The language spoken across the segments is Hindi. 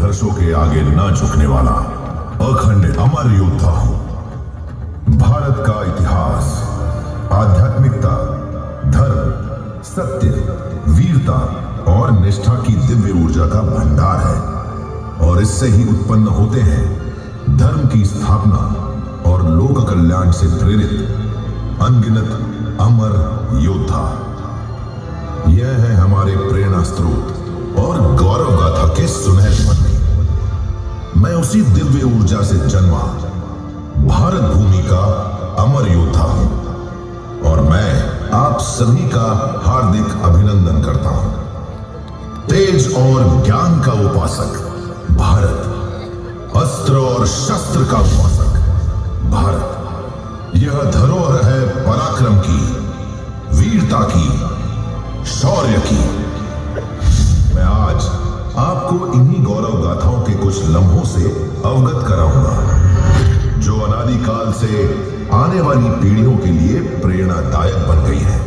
संघर्षों के आगे न झुकने वाला अखंड अमर योद्धा हूं। भारत का इतिहास आध्यात्मिकता, धर्म, सत्य, वीरता और निष्ठा की दिव्य ऊर्जा का भंडार है और इससे ही उत्पन्न होते हैं धर्म की स्थापना और लोक कल्याण से प्रेरित अनगिनत अमर योद्धा। यह है हमारे प्रेरणा स्रोत और गौरव गाथा के सुनहरे पन्ने। मैं उसी दिव्य ऊर्जा से जन्मा भारत भूमि का अमर योद्धा हूं और मैं आप सभी का हार्दिक अभिनंदन करता हूं। तेज और ज्ञान का उपासक भारत, अस्त्र और शस्त्र का उपासक भारत, यह धरोहर है पराक्रम की, वीरता की, शौर्य की। मैं आज आपको इन्हीं गौरव गाथाओं के कुछ लम्हों से अवगत कराऊंगा जो अनादिकाल से आने वाली पीढ़ियों के लिए प्रेरणादायक बन गई है।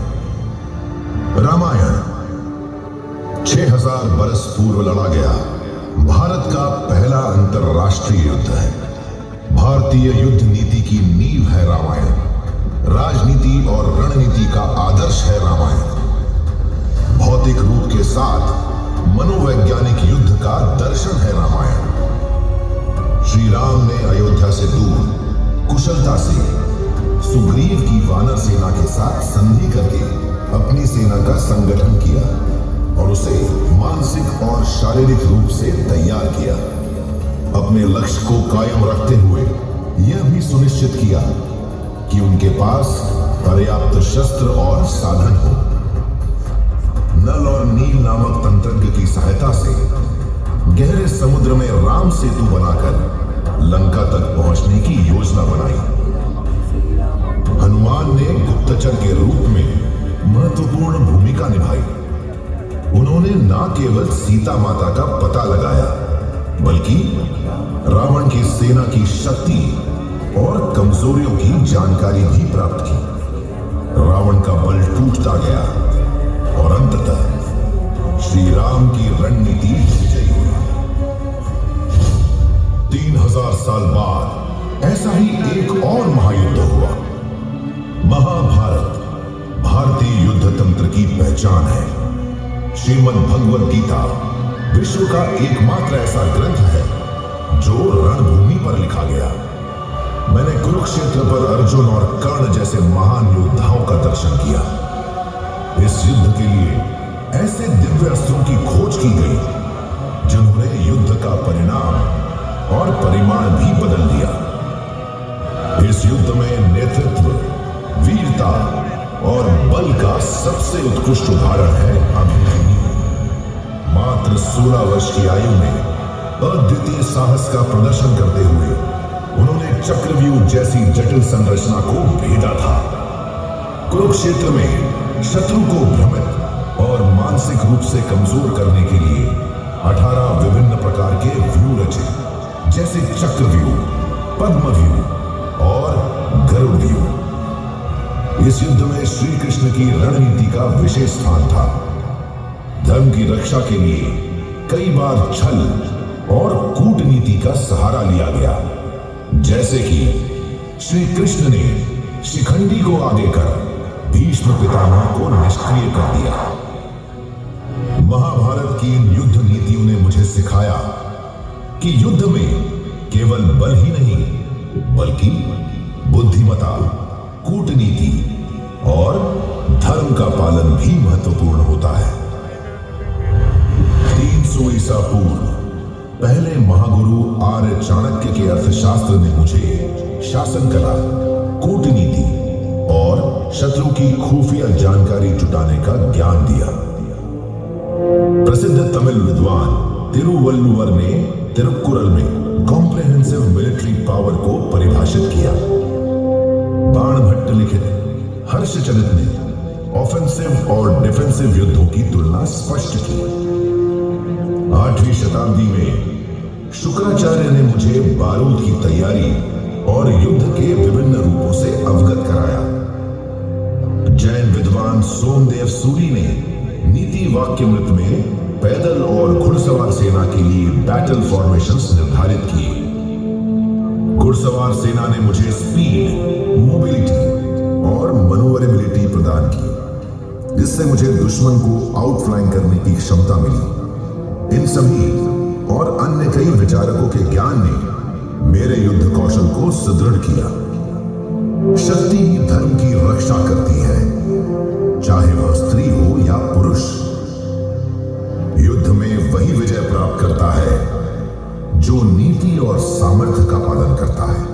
रामायण 6000 बरस पूर्व लड़ा गया भारत का पहला अंतरराष्ट्रीय युद्ध है। भारतीय युद्ध नीति की नींव है रामायण। राजनीति और रणनीति का आदर्श है रामायण। भौतिक रूप के साथ मनोवैज्ञानिक युद्ध का दर्शन है रामायण। श्री राम ने अयोध्या से दूर कुशलता से सुग्रीव की वानर सेना के साथ संधि करके अपनी सेना का संगठन किया और उसे मानसिक और शारीरिक रूप से तैयार किया। अपने लक्ष्य को कायम रखते हुए यह भी सुनिश्चित किया कि उनके पास पर्याप्त शस्त्र और साधन हो। नल और नील नामक तंत्रज्ञ की सहायता से गहरे समुद्र में राम सेतु बनाकर लंका तक पहुंचने की योजना बनाई। हनुमान ने गुप्तचर के रूप में महत्वपूर्ण भूमिका निभाई। उन्होंने न केवल सीता माता का पता लगाया बल्कि रावण की सेना की शक्ति और कमजोरियों की जानकारी भी प्राप्त की। रावण का बल टूटता गया और अंततः श्री राम की रणनीति विजयी हुई। 3000 साल बाद ऐसा ही एक और महायुद्ध हुआ। महाभारत भारतीय युद्ध तंत्र की पहचान है। श्रीमद् भगवद गीता विश्व का एकमात्र ऐसा ग्रंथ है जो रणभूमि पर लिखा गया। मैंने कुरुक्षेत्र पर अर्जुन और कर्ण जैसे महान योद्धाओं का दर्शन किया। इस युद्ध के लिए ऐसे दिव्य अस्त्रों की खोज की गई जिन्होंने युद्ध का परिणाम और परिमाण भी बदल दिया। इस युद्ध में नेतृत्व, वीरता और बल का सबसे उत्कृष्ट उदाहरण है अभिमन्यु। मात्र 16 वर्ष की आयु में अद्वितीय साहस का प्रदर्शन करते हुए उन्होंने चक्रव्यूह जैसी जटिल संरचना को भेदा था। कुरुक्षेत्र में शत्रु को भ्रमित और मानसिक रूप से कमजोर करने के लिए 18 विभिन्न प्रकार के व्यूह रचे, जैसे चक्रव्यूह, पद्मव्यूह और गरुड़ व्यूह। इस युद्ध में श्री कृष्ण की रणनीति का विशेष स्थान था। धर्म की रक्षा के लिए कई बार छल और कूटनीति का सहारा लिया गया, जैसे कि श्री कृष्ण ने शिखंडी को आगे कर भीष्म पितामह को निष्क्रिय कर दिया। महाभारत की इन युद्ध नीतियों ने मुझे सिखाया कि युद्ध में केवल बल ही नहीं बल्कि बुद्धिमता, कूटनीति और धर्म का पालन भी महत्वपूर्ण होता है। 300 ईसा पूर्व पहले महागुरु आर्य चाणक्य के अर्थशास्त्र ने मुझे शासन कला, कूटनीति और शत्रु की खुफिया जानकारी जुटाने का ज्ञान दिया। प्रसिद्ध तमिल विद्वान तिरुवल्लुवर ने तिरुक्कुरल में कॉम्प्रिहेंसिव मिलिट्री पावर को परिभाषित किया। बाणभट्ट लिखित हर्षचरित ने ऑफेंसिव और डिफेंसिव युद्धों की तुलना स्पष्ट की। 8वीं शताब्दी में शुक्राचार्य ने मुझे बारूद की तैयारी और युद्ध के विभिन्न रूपों से अवगत कराया। जैन विद्वान सोमदेव सूरी ने नीति वाक्यमृत में पैदल और घुड़सवार सेना के लिए बैटल फॉर्मेशंस निर्धारित किए। घुड़सवार सेना ने मुझे स्पीड, मोबिलिटी और मनोवरेबिलिटी प्रदान की, जिससे मुझे दुश्मन को आउटफ्लाइंग करने की क्षमता मिली। इन सभी और अन्य कई विचारकों के ज्ञान ने मेरे युद्ध कौशल को सुदृढ़ किया। शक्ति ही धर्म की रक्षा करती है, चाहे वह स्त्री हो या पुरुष। युद्ध में वही विजय प्राप्त करता है जो नीति और सामर्थ्य का पालन करता है।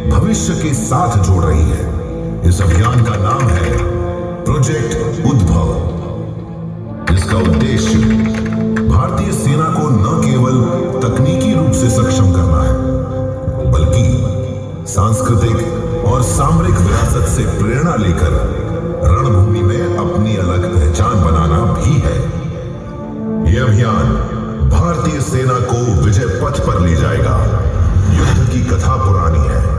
भविष्य के साथ जोड़ रही है। इस अभियान का नाम है प्रोजेक्ट उद्भव, जिसका उद्देश्य भारतीय सेना को न केवल तकनीकी रूप से सक्षम करना है, बल्कि सांस्कृतिक और सामरिक विरासत से प्रेरणा लेकर रणभूमि में अपनी अलग पहचान बनाना भी है। यह अभियान भारतीय सेना को विजय पथ पर ले जाएगा। युद्ध की कथा पुरानी है,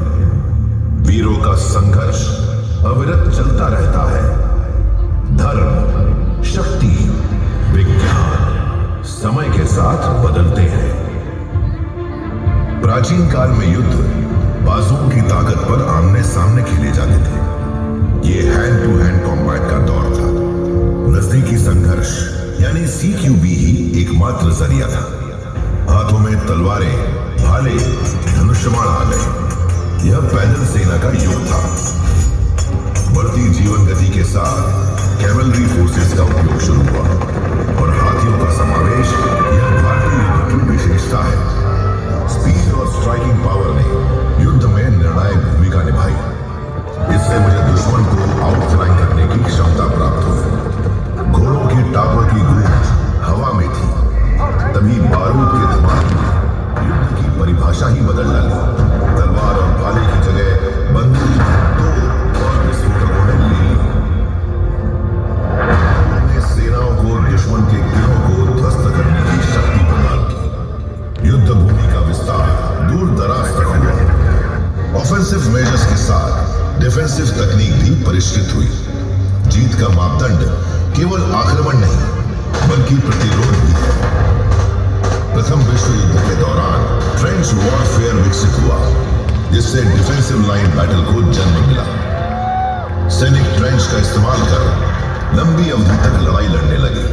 वीरों का संघर्ष अविरत चलता रहता है। धर्म, शक्ति, विज्ञान समय के साथ बदलते हैं। प्राचीन काल में युद्ध बाजुओं की ताकत पर आमने सामने खेले जाते थे। यह हैंड टू हैंड कॉम्बैट का दौर था। नजदीकी संघर्ष यानी CQB ही एकमात्र जरिया था। हाथों में तलवारें, भाले, धनुष्यबाण आ गए। यह पैदल सेना का युग था। बढ़ती जीवन गति के साथ कैवलरी फोर्सेस का उपयोग शुरू हुआ और हाथियों का समावेश यह भारतीय युद्ध की विशेषता है। स्पीड और स्ट्राइकिंग पावर ने डिफेंसिव तकनीक भी परिष्कृत हुई। जीत का मापदंड केवल आक्रमण नहीं बल्कि प्रतिरोध भी है। प्रथम विश्व युद्ध के दौरान ट्रेंच वॉरफेयर विकसित हुआ, जिससे डिफेंसिव लाइन बैटल को जन्म मिला। सैनिक ट्रेंच का इस्तेमाल कर लंबी अवधि तक लड़ाई लड़ने लगे।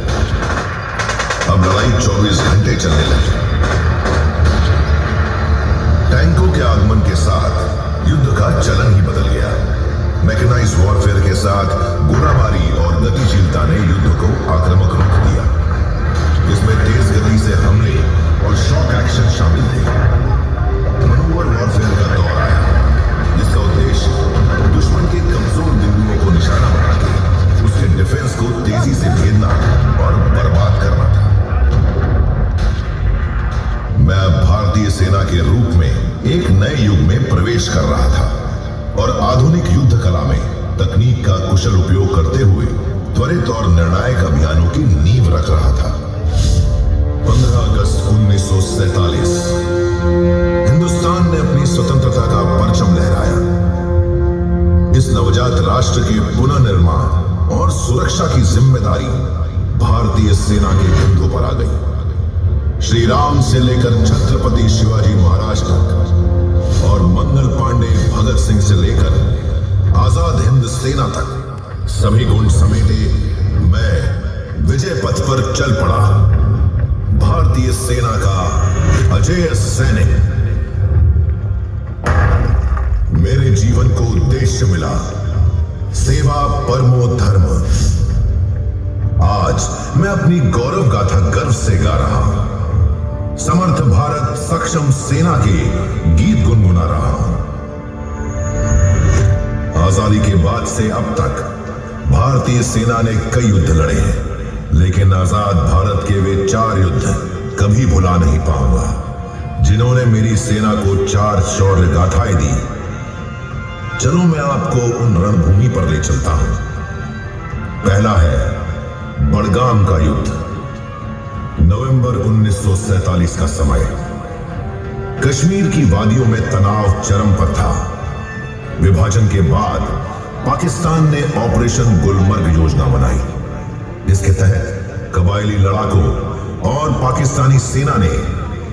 अब लड़ाई 24 घंटे चलने लगी। टैंकों के आगमन के साथ युद्ध का चलन ही बदल गया। मैकेनाइज्ड वॉरफेयर के साथ गोलाबारी और गतिशीलता ने युद्ध को आक्रामक रूप दिया। इसमें तेज गति से हमले और शॉक एक्शन शामिल थे। मनोवर वॉरफेयर का दौर आया, जिसका उद्देश्य दुश्मन के कमजोर बिंदुओं को निशाना बना के उसके डिफेंस को तेजी से भेदना और बर्बाद करना था। मैं अब भारतीय सेना के रूप में एक नए युग में प्रवेश कर रहा था और आधुनिक युद्ध कला में तकनीक का कुशल उपयोग करते हुए त्वरित और निर्णायक अभियानों की नींव रख रहा था। 15 अगस्त 1947 हिंदुस्तान ने अपनी स्वतंत्रता का परचम लहराया। इस नवजात राष्ट्र के पुनर्निर्माण और सुरक्षा की जिम्मेदारी भारतीय सेना के कंधों पर आ गई। श्री राम से लेकर छत्रपति शिवाजी महाराज तक और मंगल पांडे, भगत सिंह से लेकर आजाद हिंद सेना तक सभी गुण समेटे मैं विजय पथ पर चल पड़ा, भारतीय सेना का अजेय सैनिक। मेरे जीवन को उद्देश्य मिला, सेवा परमो धर्म। आज मैं अपनी गौरव गाथा गर्व से गा रहा हूं। समर्थ भारत सक्षम सेना के गीत गुनगुना रहा हूं। आजादी के बाद से अब तक भारतीय सेना ने कई युद्ध लड़े हैं, लेकिन आजाद भारत के वे 4 युद्ध कभी भुला नहीं पाऊंगा, जिन्होंने मेरी सेना को 4 शौर्य गाथाएं दी। चलो मैं आपको उन रणभूमि पर ले चलता हूं। पहला है बड़गाम का युद्ध। नवंबर 1947 का समय। कश्मीर की वादियों में तनाव चरम पर था। विभाजन के बाद पाकिस्तान ने ऑपरेशन गुलमर्ग योजना बनाई, जिसके तहत कबायली लड़ाकों और पाकिस्तानी सेना ने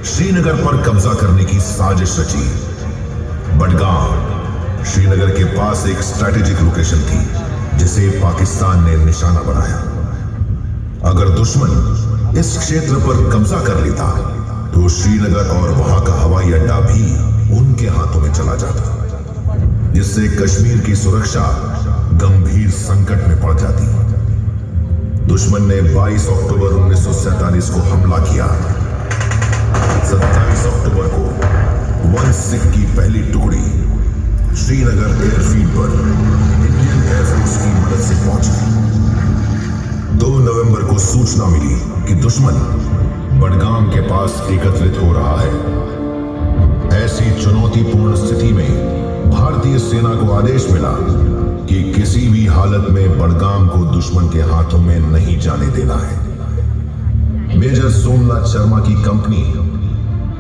श्रीनगर पर कब्जा करने की साजिश रची। बडगाम श्रीनगर के पास एक स्ट्रैटेजिक लोकेशन थी, जिसे पाकिस्तान ने निशाना बनाया। अगर दुश्मन इस क्षेत्र पर कब्जा कर लेता तो श्रीनगर और वहां का हवाई अड्डा भी उनके हाथों में चला जाता, जिससे कश्मीर की सुरक्षा गंभीर संकट में पड़ जाती। दुश्मन ने 22 अक्टूबर 1947 को हमला किया। 27 अक्टूबर को 1 सिख की पहली टुकड़ी श्रीनगर एयरफील्ड पर इंडियन एयरफोर्स की मदद से पहुंची। 2 नवंबर को सूचना मिली कि दुश्मन बडगाम के पास एकत्रित हो रहा है। ऐसी चुनौतीपूर्ण स्थिति में भारतीय सेना को आदेश मिला कि किसी भी हालत में बडगाम को दुश्मन के हाथों में नहीं जाने देना है। मेजर सोमनाथ शर्मा की कंपनी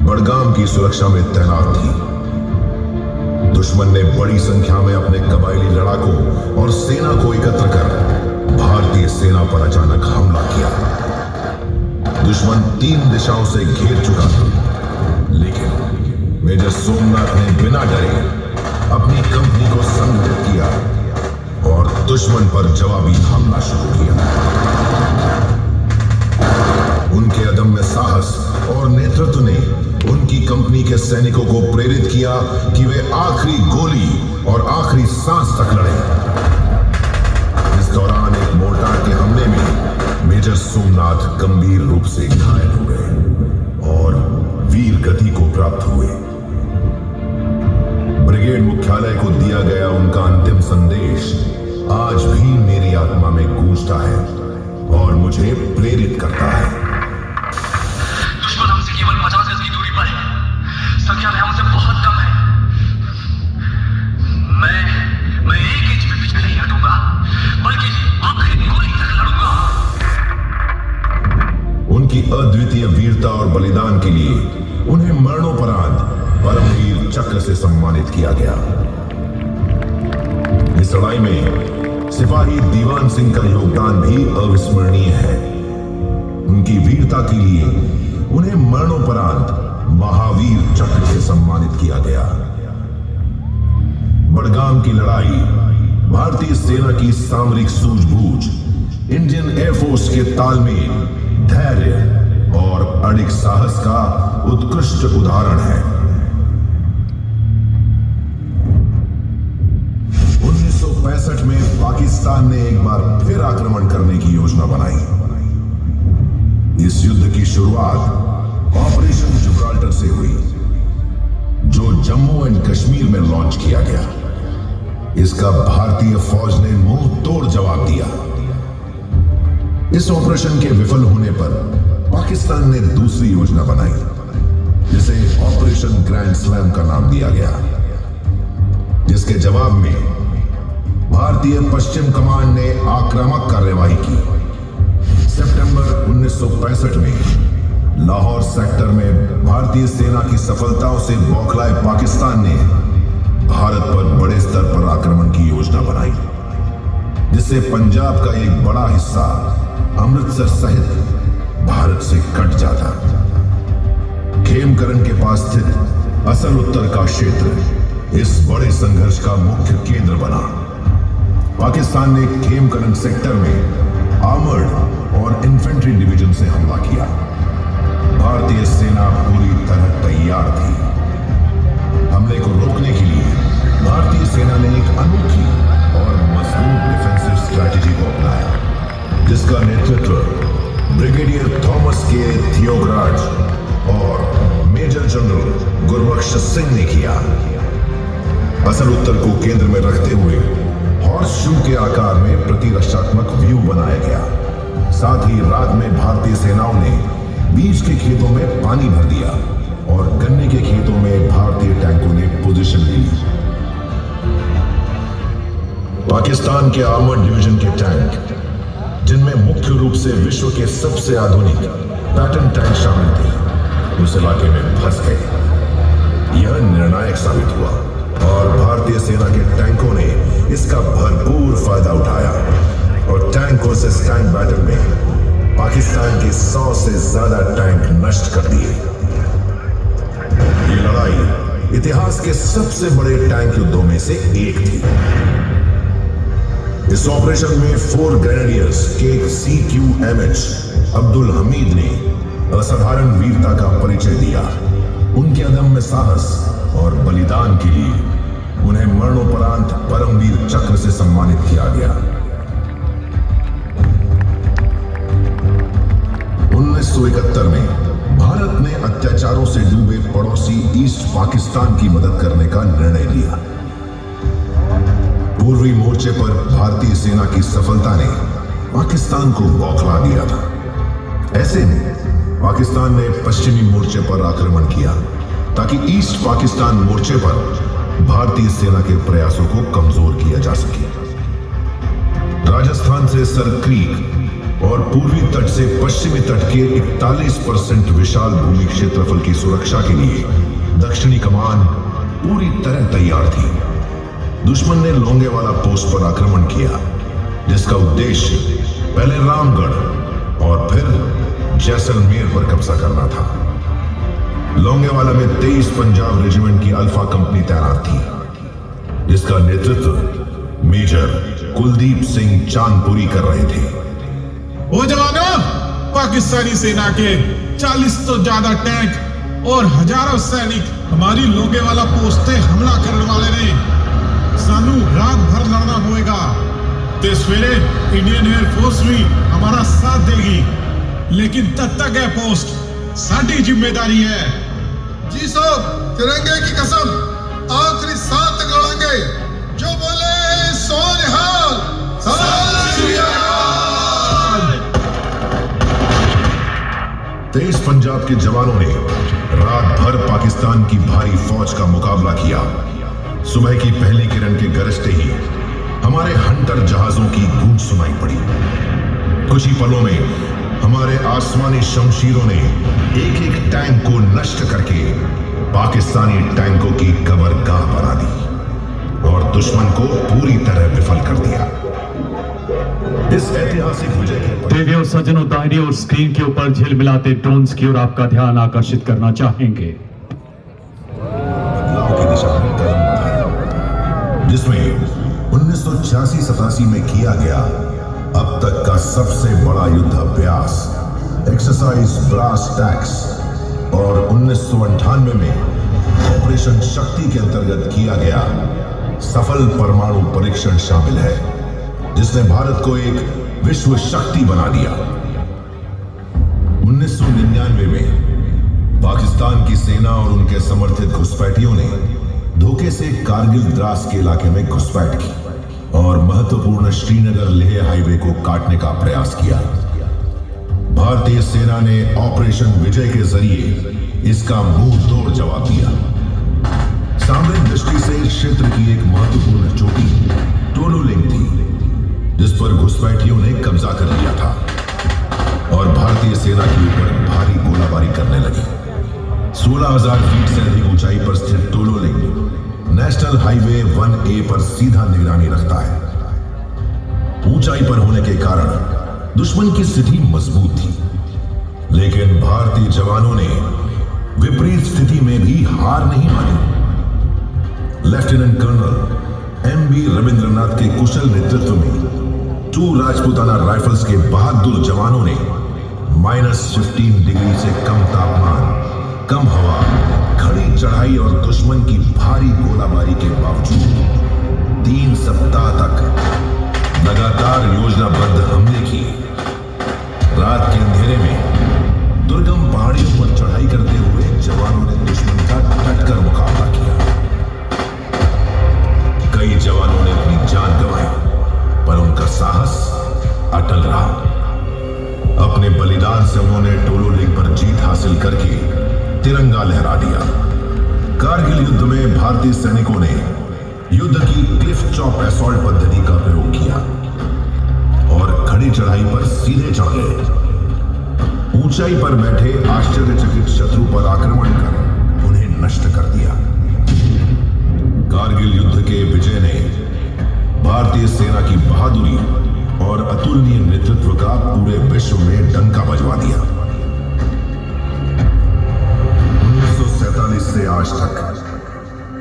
बडगाम की सुरक्षा में तैनात थी। दुश्मन ने बड़ी संख्या में अपने कबायली लड़ाकों और सेना को एकत्र कर भारतीय सेना पर अचानक हमला किया। दुश्मन 3 दिशाओं से घेर चुका था, लेकिन मेजर सोमनाथ ने बिना डरे अपनी कंपनी को संगठित किया और दुश्मन पर जवाबी हमला शुरू किया। उनके अदम्य साहस और नेतृत्व ने उनकी कंपनी के सैनिकों को प्रेरित किया कि वे आखिरी गोली और आखिरी सांस तक लड़े। इस दौरान एक मोर्टार के हमले में मेजर सोमनाथ गंभीर रूप से घायल हो गए और वीर गति को प्राप्त हुए। ब्रिगेड मुख्यालय को दिया गया उनका अंतिम संदेश आज भी मेरी आत्मा में गूंजता है और मुझे प्रेरित करता है। दुश्मन हमसे केवल 50 गज की दूरी पर है, संख्या में हमसे बहुत कम है। मैं 1 इंच भी पीछे नहीं हटूंगा, बल्कि आखिरी गोली तक लड़ूंगा। उनकी अद्वितीय वीरता और बलिदान के लिए उन्हें मरणोपरांत परमवीर चक्र से सम्मानित किया गया। इस लड़ाई में सिपाही दीवान सिंह का योगदान भी अविस्मरणीय है। उनकी वीरता के लिए उन्हें मरणोपरांत महावीर चक्र से सम्मानित किया गया। बड़गाम की लड़ाई भारतीय सेना की सामरिक सूझबूझ, इंडियन एयरफोर्स के तालमेल, धैर्य और अड़िग साहस का उत्कृष्ट उदाहरण है। 1965 में पाकिस्तान ने एक बार फिर आक्रमण करने की योजना बनाई। इस युद्ध की शुरुआत ऑपरेशन जिब्राल्टर से हुई, जो जम्मू एंड कश्मीर में लॉन्च किया गया। इसका भारतीय फौज ने मुंह तोड़ जवाब दिया। इस ऑपरेशन के विफल होने पर पाकिस्तान ने दूसरी योजना बनाई, जिसे ऑपरेशन ग्रैंड स्लैम का नाम दिया गया, जिसके जवाब में भारतीय पश्चिम कमान ने आक्रामक कार्यवाही की। सितंबर 1965 में लाहौर सेक्टर में भारतीय सेना की सफलताओं से बौखलाए पाकिस्तान ने भारत पर बड़े स्तर पर आक्रमण की योजना बनाई, जिससे पंजाब का एक बड़ा हिस्सा अमृतसर सहित भारत से कट जाता। खेमकरन के पास स्थित असल उत्तर का क्षेत्र इस बड़े संघर्ष का मुख्य केंद्र बना। पाकिस्तान ने खेमकरन सेक्टर में आर्मर्ड और इन्फेंट्री डिवीजन से हमला किया। भारतीय सेना पूरी तरह तैयार थी। हमले को रोकने के लिए भारतीय सेना ने एक अनोखी और मजबूत डिफेंसिव स्ट्रैटेजी को अपनाया, जिसका नेतृत्व ब्रिगेडियर थॉमस के थियोगराज और मेजर जनरल गुरबख्श सिंह ने किया। असल उत्तर को केंद्र में रखते हुए हॉर्स शू के आकार में प्रतिरक्षात्मक व्यू बनाया गया। साथ ही रात में भारतीय सेनाओं ने बीज के खेतों में पानी भर दिया और गन्ने के खेतों में भारतीय टैंकों ने पोजीशन ले ली। पाकिस्तान के आर्मर्ड डिवीजन के टैंक, जिनमें मुख्य रूप से विश्व के सबसे आधुनिक पैटर्न टैंक शामिल थे, उस इलाके में फंस गए। यह निर्णायक साबित हुआ और भारतीय सेना के टैंकों ने इसका भरपूर फायदा उठाया और टैंक वर्सेस टैंक बैटल में पाकिस्तान के 100 से ज्यादा टैंक नष्ट कर दिए। ये लड़ाई इतिहास के सबसे बड़े टैंक युद्धों में से एक थी। इस ऑपरेशन में 4 ग्रेनेडियर्स के CQMH अब्दुल हमीद ने असाधारण वीरता का परिचय दिया। उनके अदम्य साहस और बलिदान के लिए उन्हें मरणोपरांत परमवीर चक्र से सम्मानित किया गया। 1971 में भारत ने अत्याचारों से डूबे पड़ोसी ईस्ट पाकिस्तान की मदद करने का निर्णय लिया। पूर्वी मोर्चे पर भारतीय सेना की सफलता ने पाकिस्तान को बौखला दिया था। ऐसे में पाकिस्तान ने पश्चिमी मोर्चे पर आक्रमण किया ताकि ईस्ट पाकिस्तान मोर्चे पर भारतीय सेना के प्रयासों को कमजोर किया जा सके। राजस्थान से सर क्रीक और पूर्वी तट से पश्चिमी तट के 41% विशाल भूमि क्षेत्रफल की सुरक्षा के लिए दक्षिणी कमान पूरी तरह तैयार थी। दुश्मन ने लोंगेवाला पोस्ट पर आक्रमण किया, जिसका उद्देश्य पहले रामगढ़ और फिर जैसलमेर पर कब्जा करना था। लोंगेवाला में 23 पंजाब रेजिमेंट की अल्फा कंपनी तैनात थी, जिसका नेतृत्व मेजर कुलदीप सिंह चांदपुरी कर रहे थे। वो जवानों, पाकिस्तानी सेना के 40 तो ज्यादा टैंक और हजारों सैनिक हमारी लोंगेवाला पोस्ट से हमला करने वाले ने। सानू रात भर लड़ना होगा ते सवेरे इंडियन एयरफोर्स भी हमारा साथ देगी, लेकिन तब तक यह पोस्ट साडी जिम्मेदारी है। जी साहब, तिरंगे की कसम, आखिरी सांस तक लड़ेंगे। जो बोले सो निहाल। सत श्री अकाल। 23 पंजाब के जवानों ने रात भर पाकिस्तान की भारी फौज का मुकाबला किया। सुबह की पहली किरण के गरजते ही हमारे हंटर जहाजों की गूंज सुनाई पड़ी। कुछ ही पलों में हमारे आसमानी शमशीरों ने एक एक टैंक को नष्ट करके पाकिस्तानी टैंकों की कबरगाह बना दी और दुश्मन को पूरी तरह विफल कर दिया। इस ऐतिहासिक विजय के देवी और सज्जनों, दाहिनी और स्क्रीन के ऊपर झिलमिलाते ड्रोन्स की ओर आपका ध्यान आकर्षित करना चाहेंगे। बदलाव की दिशा में कदम बढ़ाया, जिसमें 1986-87 में किया गया अब तक का सबसे बड़ा युद्ध अभ्यास एक्सरसाइज ब्रास टैक्स और 1998 में ऑपरेशन शक्ति के अंतर्गत किया गया सफल परमाणु परीक्षण शामिल है, जिसने भारत को एक विश्व शक्ति बना दिया। 1999 में पाकिस्तान की सेना और उनके समर्थित घुसपैठियों ने धोखे से कारगिल द्रास के इलाके में घुसपैठ की और महत्वपूर्ण श्रीनगर लेह हाईवे को काटने का प्रयास किया। भारतीय सेना ने ऑपरेशन विजय के जरिए इसका मुंह तोड़ जवाब दिया। सामरिक दृष्टि से इस क्षेत्र की एक महत्वपूर्ण चोटी टोलोलिंग थी, जिस पर घुसपैठियों ने कब्जा कर लिया था और भारतीय सेना के ऊपर भारी गोलाबारी करने लगी। 16,000 फीट से अधिक ऊंचाई पर स्थित टोलोलिंग नेशनल हाईवे 1A पर सीधा निगरानी रखता है। ऊंचाई पर होने के कारण दुश्मन की स्थिति मजबूत थी, लेकिन भारतीय जवानों ने विपरीत स्थिति में भी हार नहीं मानी। Lieutenant colonel M.B. रविंद्रनाथ के कुशल नेतृत्व में 2 राजपूताना राइफल्स के बहादुर जवानों ने -15 डिग्री से कम तापमान, कम हवा, खड़ी चढ़ाई और दुश्मन की भारी गोलाबारी के बावजूद 3 सप्ताह तक लगातार योजनाबद्ध हमले किए। रात के अंधेरे में दुर्गम पहाड़ियों पर चढ़ाई करते हुए जवानों ने दुश्मन का डटकर मुकाबला किया। कई जवानों ने अपनी जान गंवाई, पर उनका साहस अटल रहा। अपने बलिदान से उन्होंने टोलोलिंग पर जीत हासिल करके तिरंगा लहरा दिया। कारगिल युद्ध में भारतीय सैनिकों ने युद्ध की क्लिफ चॉप असॉल्ट पद्धति का प्रयोग किया और खड़ी चढ़ाई पर सीधे चढ़ गए। ऊंचाई पर बैठे आश्चर्यचकित शत्रु पर आक्रमण कर उन्हें नष्ट कर दिया। कारगिल युद्ध के विजय ने भारतीय सेना की बहादुरी और अतुलनीय नेतृत्व का पूरे विश्व में डंका बजवा दिया। 1947 से आज तक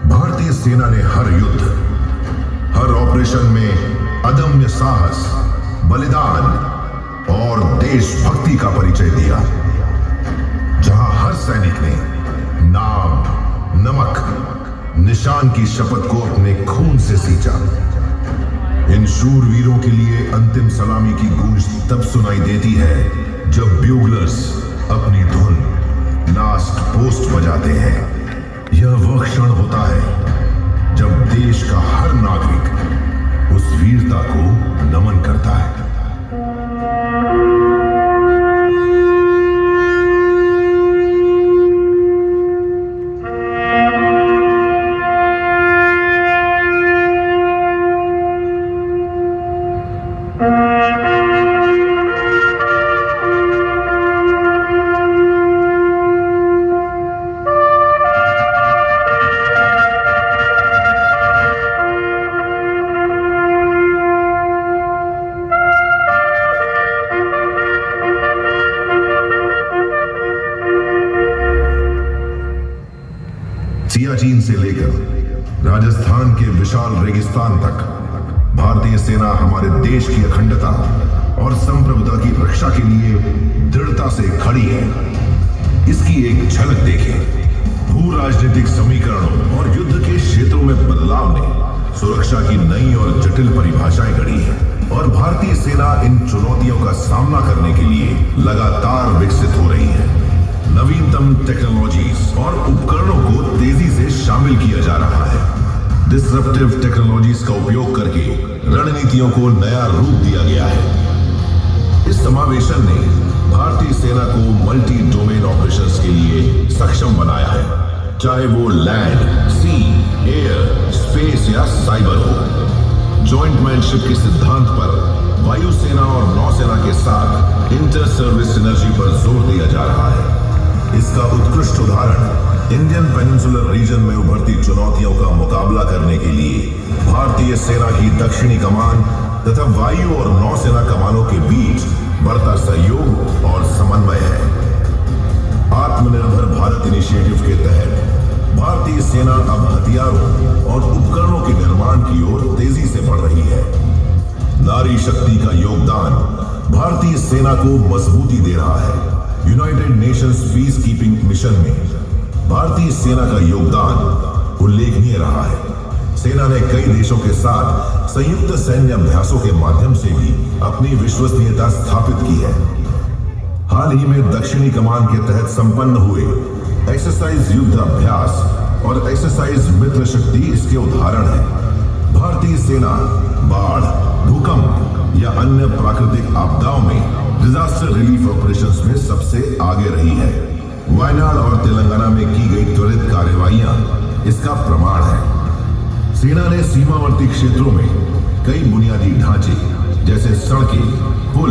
भारतीय सेना ने हर युद्ध, हर ऑपरेशन में अदम्य साहस, बलिदान और देशभक्ति का परिचय दिया, जहां हर सैनिक ने नाम, नमक, निशान की शपथ को अपने खून से सींचा। इन शूरवीरों के लिए अंतिम सलामी की गूंज तब सुनाई देती है जब ब्यूगलर्स अपनी धुन लास्ट पोस्ट बजाते हैं। यह वह क्षण होता है जब देश का हर नागरिक उस वीरता को नमन करता है। सियाचिन से लेकर राजस्थान के विशाल रेगिस्तान तक भारतीय सेना हमारे देश की अखंडता और संप्रभुता की रक्षा के लिए दृढ़ता से खड़ी है। इसकी एक झलक देखें। भू राजनीतिक समीकरणों और युद्ध के क्षेत्रों में बदलाव ने सुरक्षा की नई और जटिल परिभाषाएं गढ़ी हैं और भारतीय सेना इन चुनौतियों का सामना करने के लिए लगातार विकसित हो रही है। नवीनतम टेक्नोलॉजीज और उपकरणों को तेजी से शामिल किया जा रहा है। डिसरप्टिव टेक्नोलॉजीज का उपयोग करके रणनीतियों को नया रूप दिया गया है। इस समावेशन ने भारतीय सेना को मल्टी डोमेन ऑपरेशंस के लिए सक्षम बनाया है, चाहे वो लैंड, सी, एयर, स्पेस या साइबर हो। जॉइंटमैनशिप के सिद्धांत पर वायुसेना और नौसेना के साथ इंटर सर्विस सिनर्जी पर जोर दिया जा रहा है। इसका उत्कृष्ट उदाहरण इंडियन पेनिनसुलर रीजन में उभरती चुनौतियों का मुकाबला करने के लिए भारतीय सेना की दक्षिणी कमान तथा वायु और नौसेना कमानों के बीच बढ़ता सहयोग और समन्वय है। आत्मनिर्भर भारत इनिशिएटिव के तहत भारतीय सेना अब हथियारों और उपकरणों के निर्माण की ओर तेजी से बढ़ रही है। नारी शक्ति का योगदान भारतीय सेना को मजबूती दे रहा है। United Nations peace keeping mission में भारतीय सेना का योगदान उल्लेखनीय रहा है। सेना ने कई देशों के साथ संयुक्त सैन्य अभ्यासों के माध्यम से भी अपनी विश्वसनीयता स्थापित की है। हाल ही में दक्षिणी कमान के तहत संपन्न हुए एक्सरसाइज युद्ध अभ्यास और एक्सरसाइज मित्र शक्ति इसके उदाहरण है। भारतीय सेना बाढ़, भूकंप या अन्य प्राकृतिक आपदाओं में डिजास्टर रिलीफ ऑपरेशंस में सबसे आगे रही है। वायनाड और तेलंगाना में की गई त्वरित कार्रवाइयां इसका प्रमाण है। सेना ने सीमावर्ती क्षेत्रों में कई बुनियादी ढांचे जैसे सड़कें, पुल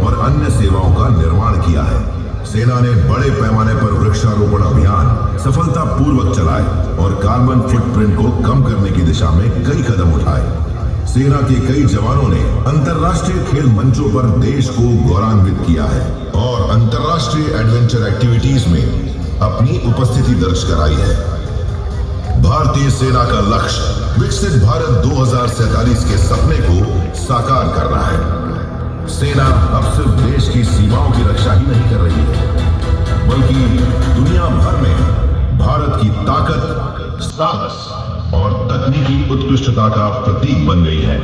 और अन्य सेवाओं का निर्माण किया है। सेना ने बड़े पैमाने पर वृक्षारोपण अभियान सफलतापूर्वक चलाए और कार्बन फुटप्रिंट को कम करने की दिशा में कई कदम उठाए। सेना के कई जवानों ने अंतर्राष्ट्रीय खेल मंचों पर देश को गौरवान्वित किया है और अंतर्राष्ट्रीय एडवेंचर एक्टिविटीज में अपनी उपस्थिति दर्ज कराई है। भारतीय सेना का लक्ष्य विकसित भारत 2047 के सपने को साकार करना है। सेना अब सिर्फ देश की सीमाओं की रक्षा ही नहीं कर रही है, बल्कि दुनिया भर में भारत की ताकत, साहस और तकनीकी उत्कृष्टता का प्रतीक बन गई है।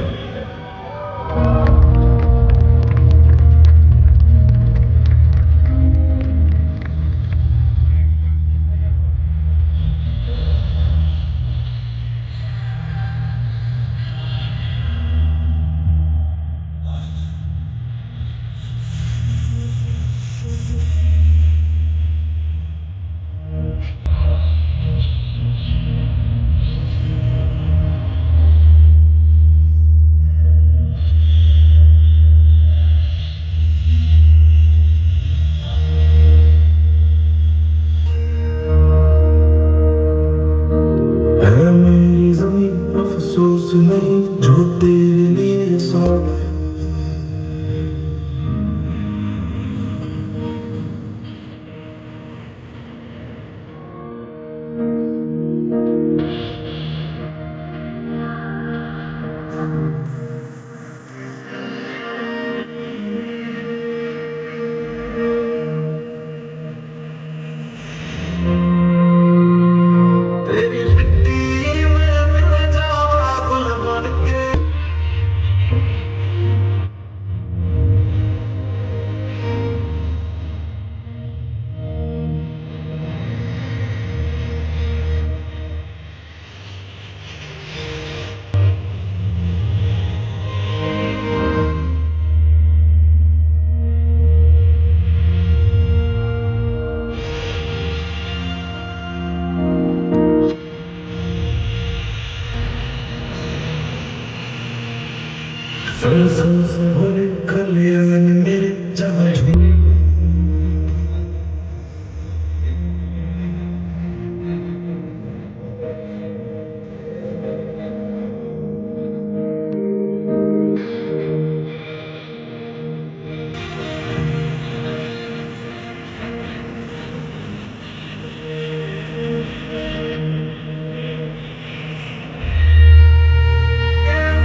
है मेरी ज़मीं अफसोस नहीं जो तेरे लिए सौ तेरी मिट्टी में मिल जावा गुल बन के सरसों से भरे खलियान मेरे जहाँ